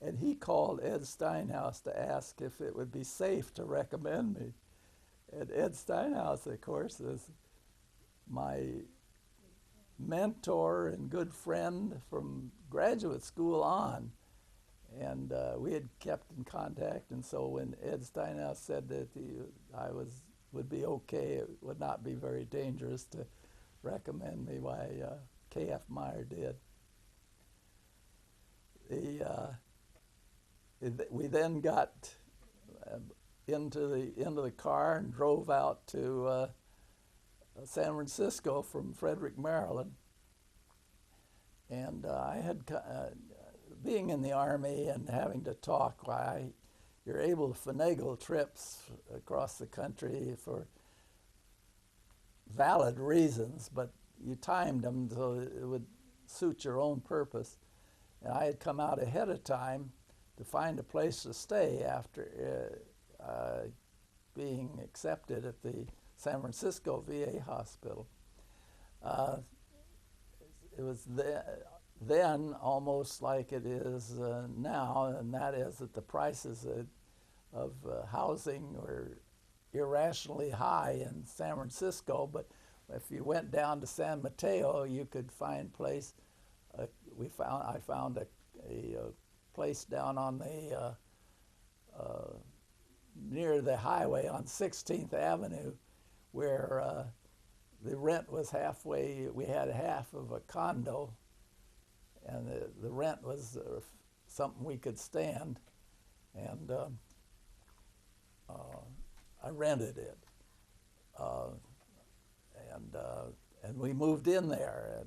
And he called Ed Steinhaus to ask if it would be safe to recommend me. And Ed Steinhaus, of course, is my mentor and good friend from graduate school on. And we had kept in contact. And so when Ed Steinhaus said that would be okay, it would not be very dangerous to recommend me, why K.F. Meyer did. We then got into the car and drove out to San Francisco from Frederick, Maryland. And I had being in the Army and having to talk, why you're able to finagle trips across the country for valid reasons, but you timed them so it would suit your own purpose. And I had come out ahead of time to find a place to stay after being accepted at the San Francisco VA hospital. It was then almost like it is now, and that is that the prices of housing were irrationally high in San Francisco, but if you went down to San Mateo, you could find place. I found a place down on the near the highway on 16th Avenue, where the rent was halfway. We had half of a condo, and the rent was something we could stand, and I rented it, and we moved in there,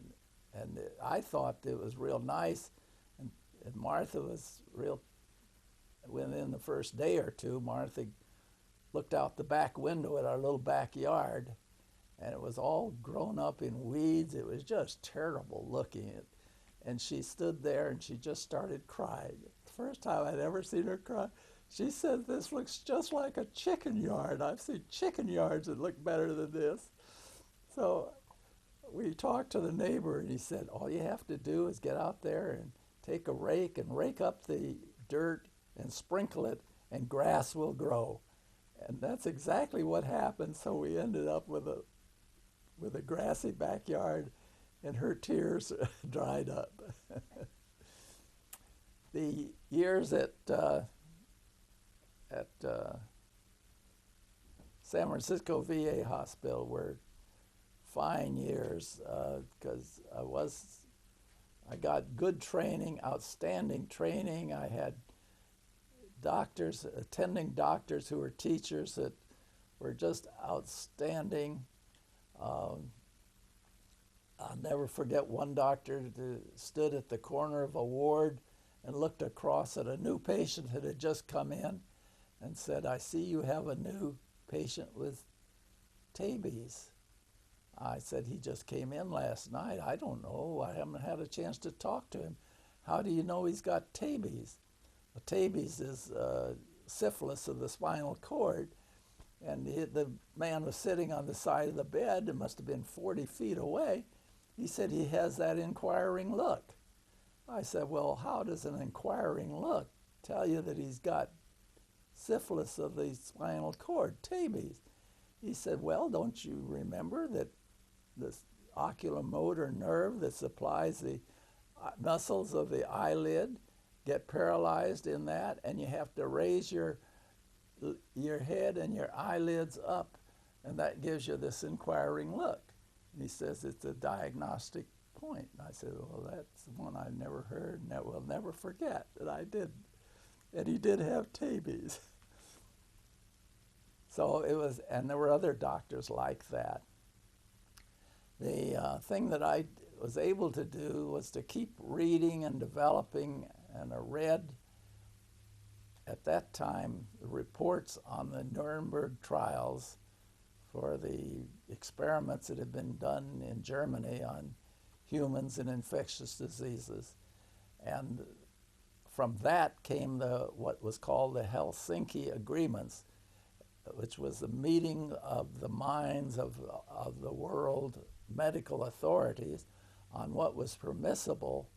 and I thought it was real nice, and Martha was real. Within the first day or two, Martha looked out the back window at our little backyard, and it was all grown up in weeds. It was just terrible looking. And she stood there and she just started crying. The first time I'd ever seen her cry. She said, "This looks just like a chicken yard. I've seen chicken yards that look better than this." So we talked to the neighbor, and he said, all you have to do is get out there and take a rake and rake up the dirt and sprinkle it, and grass will grow. And that's exactly what happened. So we ended up with a grassy backyard, and her tears dried up. The years at San Francisco VA Hospital were fine years because I got good training, outstanding training. I had attending doctors who were teachers that were just outstanding. I'll never forget one doctor that stood at the corner of a ward and looked across at a new patient that had just come in and said, "I see you have a new patient with TB. I said, "He just came in last night." "I don't know. I haven't had a chance to talk to him." "How do you know he's got TB? Well, TB is syphilis of the spinal cord. And the man was sitting on the side of the bed. It must have been 40 feet away. He said, "He has that inquiring look." I said, "Well, how does an inquiring look tell you that he's got syphilis of the spinal cord, TB? He said, "Well, don't you remember that this oculomotor nerve that supplies the muscles of the eyelid get paralyzed in that, and you have to raise your head and your eyelids up, and that gives you this inquiring look." And he says it's a diagnostic point. And I said, "Well, that's one I never heard, and that we'll never forget that I did." And he did have TB. So it was, and there were other doctors like that. The thing that I was able to do was to keep reading and developing, and I read at that time the reports on the Nuremberg trials for the experiments that had been done in Germany on humans and infectious diseases. And from that came what was called the Helsinki Agreements, which was the meeting of the minds of the world medical authorities on what was permissible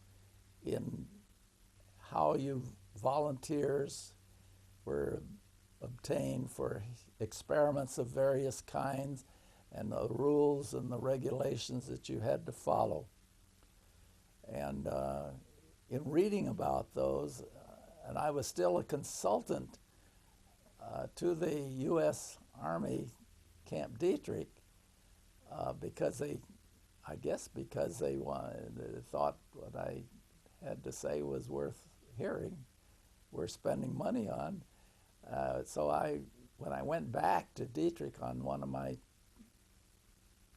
in how you volunteers were obtained for experiments of various kinds, and the rules and the regulations that you had to follow. And in reading about those, and I was still a consultant to the U.S. Army Camp Dietrich because I guess because they thought what I had to say was worth hearing, worth spending money on. So when I went back to Dietrich on one of my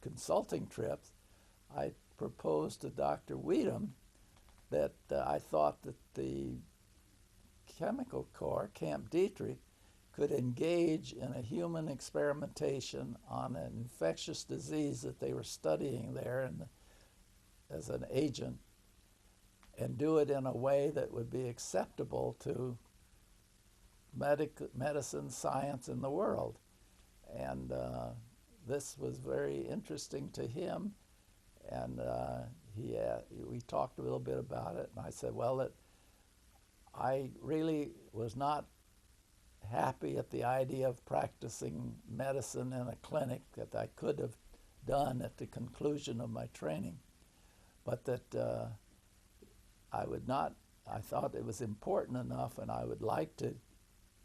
consulting trips, I proposed to Dr. Weedham that I thought that the Chemical Corps, Camp Dietrich, could engage in a human experimentation on an infectious disease that they were studying there as an agent, and do it in a way that would be acceptable to medicine, science, in the world. And this was very interesting to him, and we talked a little bit about it, and I said, well, that I really was not happy at the idea of practicing medicine in a clinic that I could have done at the conclusion of my training, but that I thought it was important enough, and I would like to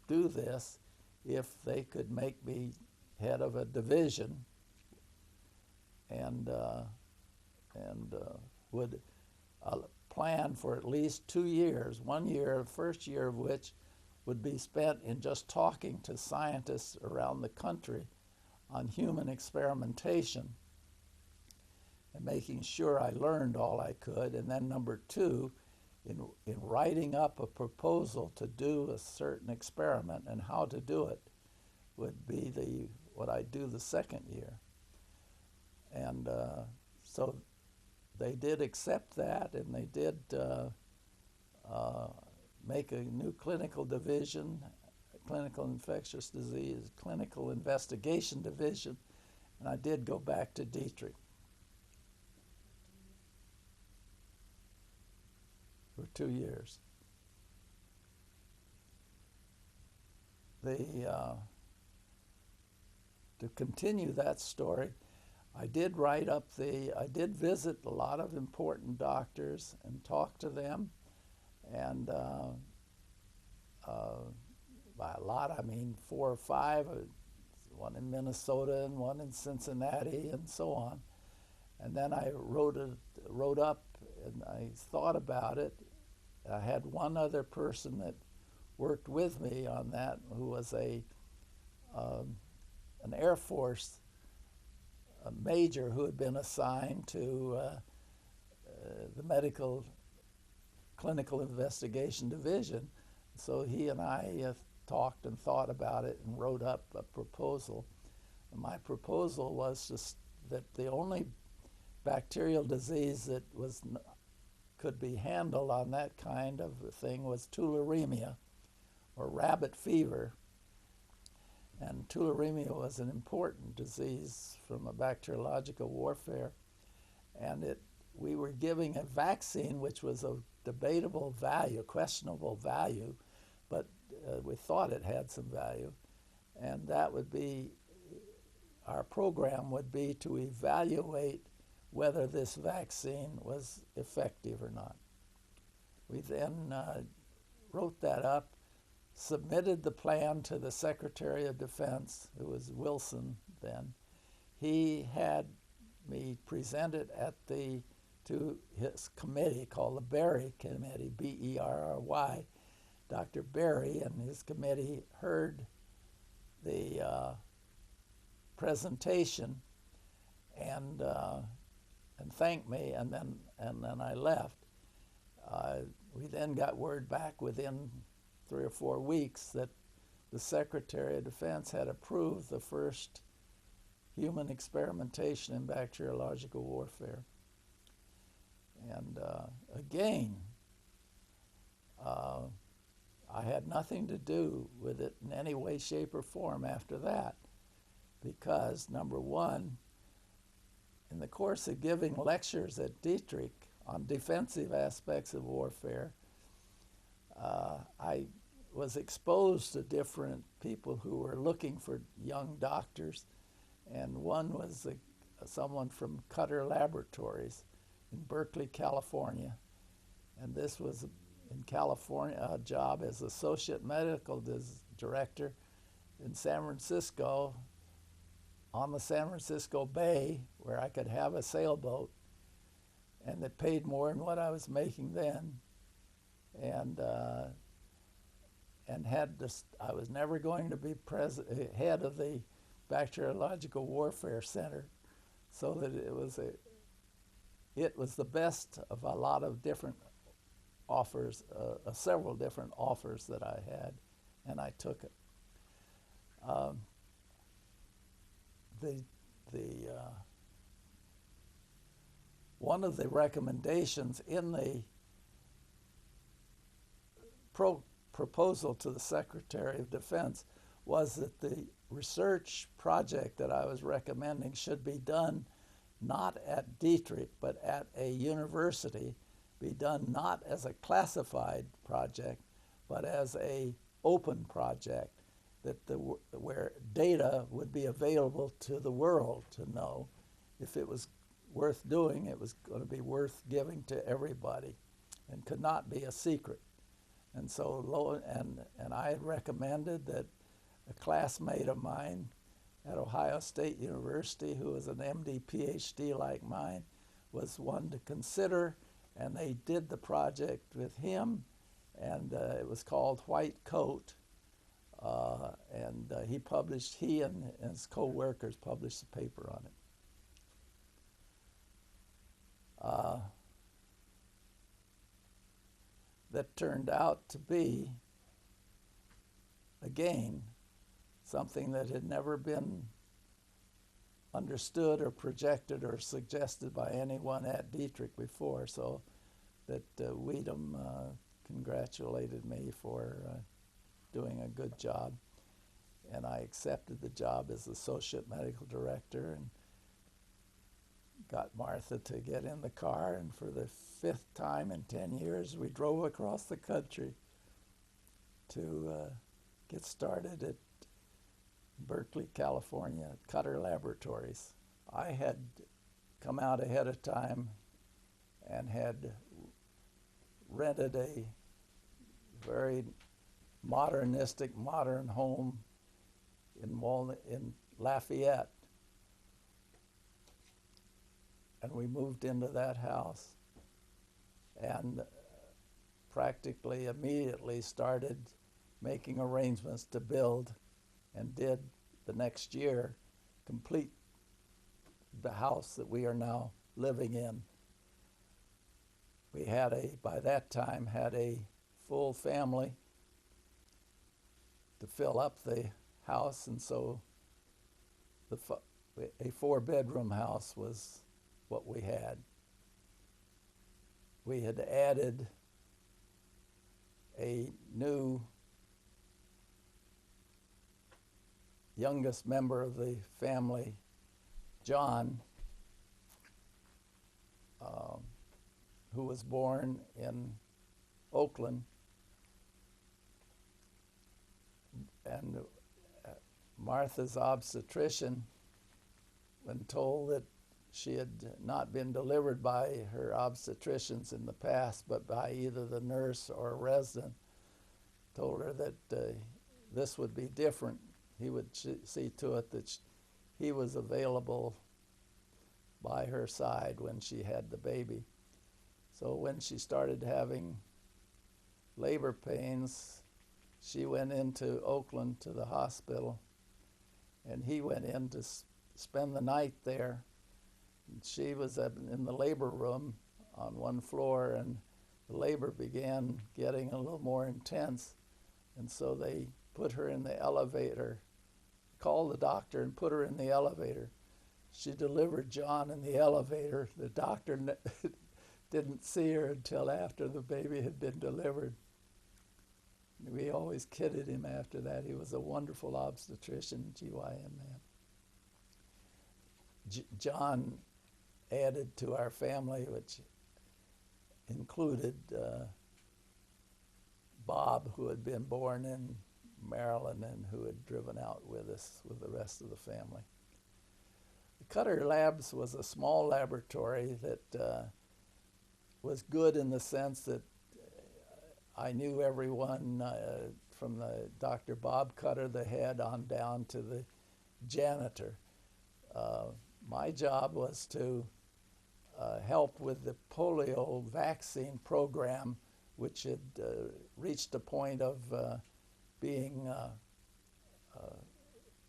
do this if they could make me head of a division, and would plan for at least 2 years, 1 year, first year of which would be spent in just talking to scientists around the country on human experimentation and making sure I learned all I could. And then number 2, in writing up a proposal to do a certain experiment and how to do it would be what I do the second year. And so they did accept that, and they did make a new clinical division, clinical infectious disease, clinical investigation division, and I did go back to Dietrich for 2 years. To continue that story, I did visit a lot of important doctors and talk to them, and by a lot I mean 4 or 5, one in Minnesota and one in Cincinnati and so on. And then I wrote up, and I thought about it. I had one other person that worked with me on that, who was an Air Force major who had been assigned to the medical clinical investigation division. So he and I talked and thought about it and wrote up a proposal. And my proposal was that the only bacterial disease that could be handled on that kind of thing was tularemia, or rabbit fever. And tularemia was an important disease from a bacteriological warfare. And we were giving a vaccine which was of debatable value, questionable value, but we thought it had some value. And that would be, our program would be to evaluate whether this vaccine was effective or not. We then wrote that up, submitted the plan to the Secretary of Defense, who was Wilson then. He had me present it to his committee called the Berry Committee, B-E-R-R-Y. Dr. Berry and his committee heard the presentation and thanked me, and then I left. We then got word back within 3 or 4 weeks that the Secretary of Defense had approved the first human experimentation in bacteriological warfare. And again, I had nothing to do with it in any way, shape, or form after that, because number one, in the course of giving lectures at Dietrich on defensive aspects of warfare, I was exposed to different people who were looking for young doctors, and one was someone from Cutter Laboratories in Berkeley, California. And this was in California a job as associate medical director in San Francisco, on the San Francisco Bay, where I could have a sailboat, and it paid more than what I was making then. And had this, I was never going to be head of the Bacteriological Warfare Center, so that it was the best of a lot of different offers, several different offers that I had, and I took it. One of the recommendations in the proposal to the Secretary of Defense was that the research project that I was recommending should be done not at Dietrich, but at a university, be done not as a classified project, but as a open project, that where data would be available to the world to know. If it was worth doing, it was going to be worth giving to everybody and could not be a secret. And so, and I had recommended that a classmate of mine at Ohio State University, who was an MD, PhD like mine, was one to consider, and they did the project with him, and it was called White Coat, and he and his co-workers published a paper on it. That turned out to be, again, something that had never been understood or projected or suggested by anyone at Dietrich before, so that Weedham congratulated me for doing a good job. And I accepted the job as associate medical director and got Martha to get in the car, and for the 5th time in 10 years, we drove across the country to get started at Berkeley, California, at Cutter Laboratories. I had come out ahead of time and had rented a very modernistic, modern home in Lafayette. And we moved into that house and practically immediately started making arrangements to build, and did the next year complete the house that we are now living in. We had by that time, had a full family to fill up the house, and so a 4-bedroom house was what we had. We had added a new youngest member of the family, John, who was born in Oakland, and Martha's obstetrician, when told that she had not been delivered by her obstetricians in the past, but by either the nurse or a resident, told her that this would be different. He would see to it that he was available by her side when she had the baby. So when she started having labor pains, she went into Oakland to the hospital, and he went in to spend the night there. And she was in the labor room on one floor, and the labor began getting a little more intense, and so they put her in the elevator, called the doctor and put her in the elevator. She delivered John in the elevator. The doctor didn't see her until after the baby had been delivered. We always kidded him after that. He was a wonderful obstetrician, GYN man. John added to our family, which included Bob, who had been born in Maryland and who had driven out with us with the rest of the family. The Cutter Labs was a small laboratory that was good in the sense that I knew everyone from the Dr. Bob Cutter, the head, on down to the janitor. My job was to help with the polio vaccine program, which had reached a point of being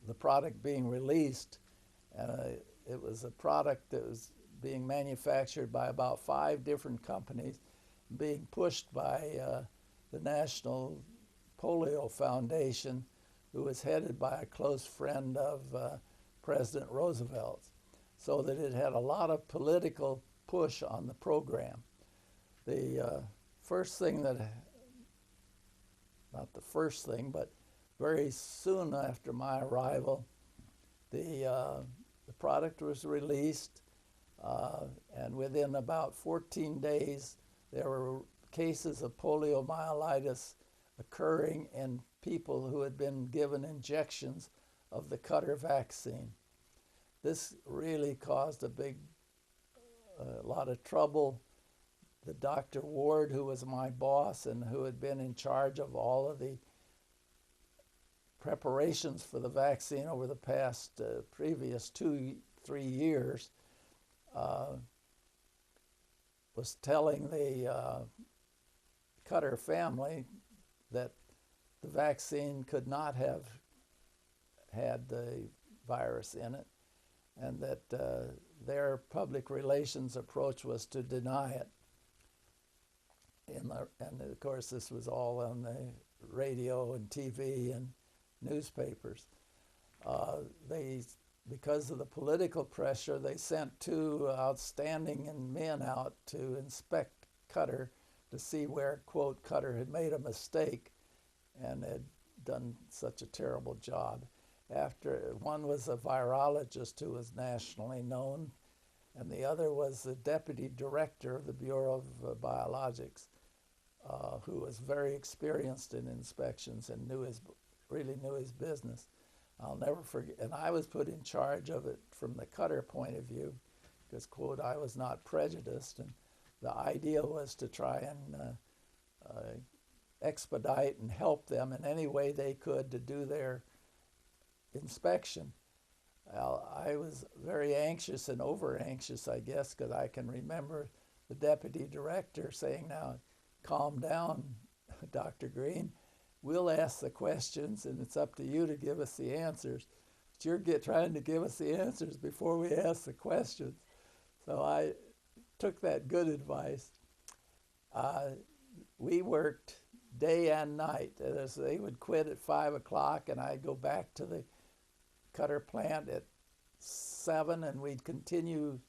the product being released. It was a product that was being manufactured by about 5 different companies, being pushed by the National Polio Foundation, who was headed by a close friend of President Roosevelt's, so that it had a lot of political push on the program. The first thing that, not the first thing, but very soon after my arrival, the product was released, and within about 14 days, there were cases of poliomyelitis occurring in people who had been given injections of the Cutter vaccine. This really caused a lot of trouble. The Dr. Ward, who was my boss and who had been in charge of all of the preparations for the vaccine over the past previous 2-3 years, was telling the Cutter family that the vaccine could not have had the virus in it, and that their public relations approach was to deny it. And of course, this was all on the radio and TV and newspapers. Because of the political pressure, they sent 2 outstanding men out to inspect Cutter to see where, quote, Cutter had made a mistake and had done such a terrible job. One was a virologist who was nationally known, and the other was the deputy director of the Bureau of Biologics, who was very experienced in inspections and really knew his business. I'll never forget, and I was put in charge of it from the Cutter point of view, because, quote, I was not prejudiced, and the idea was to try and expedite and help them in any way they could to do their inspection. I was very anxious and over-anxious, I guess, because I can remember the deputy director saying, "Now, calm down, Dr. Green. We'll ask the questions, and it's up to you to give us the answers. But you're trying to give us the answers before we ask the questions." So I took that good advice. We worked day and night. They would quit at 5 o'clock, and I'd go back to the Cutter plant at 7, and we'd continue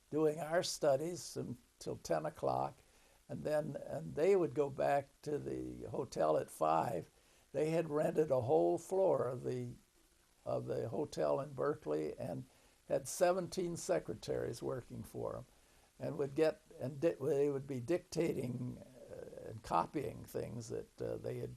doing our studies until 10 o'clock. And they would go back to the hotel at 5. They had rented a whole floor of the hotel in Berkeley and had 17 secretaries working for them, and they would be dictating and copying things that they had